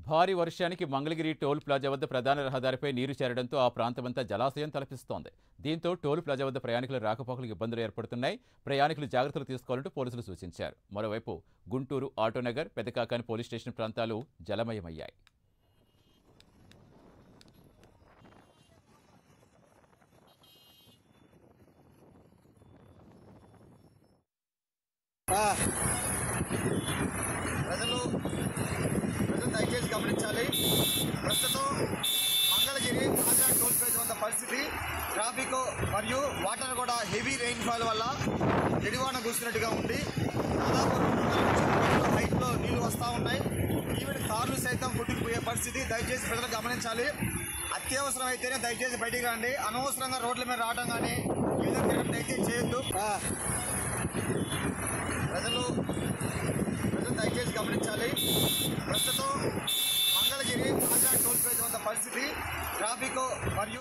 భారీ వర్షానికి Mangalagiri toll plaza వద్ద ప్రధాన రహదారిపై నీరు చేరడంతో ఆ ప్రాంతమంతా జలాశయం తలపిస్తోంది. దీంతో టోల్ ప్లాజా వద్ద ప్రయాణికుల రాకపోకలకు ఇబ్బందులు ఏర్పడుతున్నాయి. ప్రయాణికులు జాగ్రత్తలు తీసుకోవాలంటూ పోలీసులు సూచించారు. మరోవైపు గుంటూరు, ఆటోనగర్, పెదకాకాని పోలీస్ స్టేషన్ ప్రాంతాలు జలమయమయ్యాయి. ప్రజలు దయచేసి గమనించాలి. ప్రస్తుతం మంగళగిరి తాజా టోల్ ప్లాజా వద్ద పరిస్థితి ట్రాఫిక్ మరియు వాటర్ కూడా హెవీ రెయిన్ఫాల్ వల్ల జడివాన కూస్తున్నట్టుగా ఉంది. దాదాపు 2 హైట్లో నీళ్లు వస్తూ ఉన్నాయి. ఈవెన్ కార్లు సైతం కొట్టుకుపోయే పరిస్థితి. దయచేసి ప్రజలు గమనించాలి. అత్యవసరం అయితేనే దయచేసి బయటికి రండి. అనవసరంగా రోడ్ల మీద రావడం కానీ ఏదైనా తిరగడం దయచేసి చేయొద్దు. ప్రజలు దయచేసి గమనించాలి. ప్రస్తుతం మంగళగిరి తాజా టోల్ ప్లాజా వద్ద పరిస్థితి ట్రాఫిక్ మరియు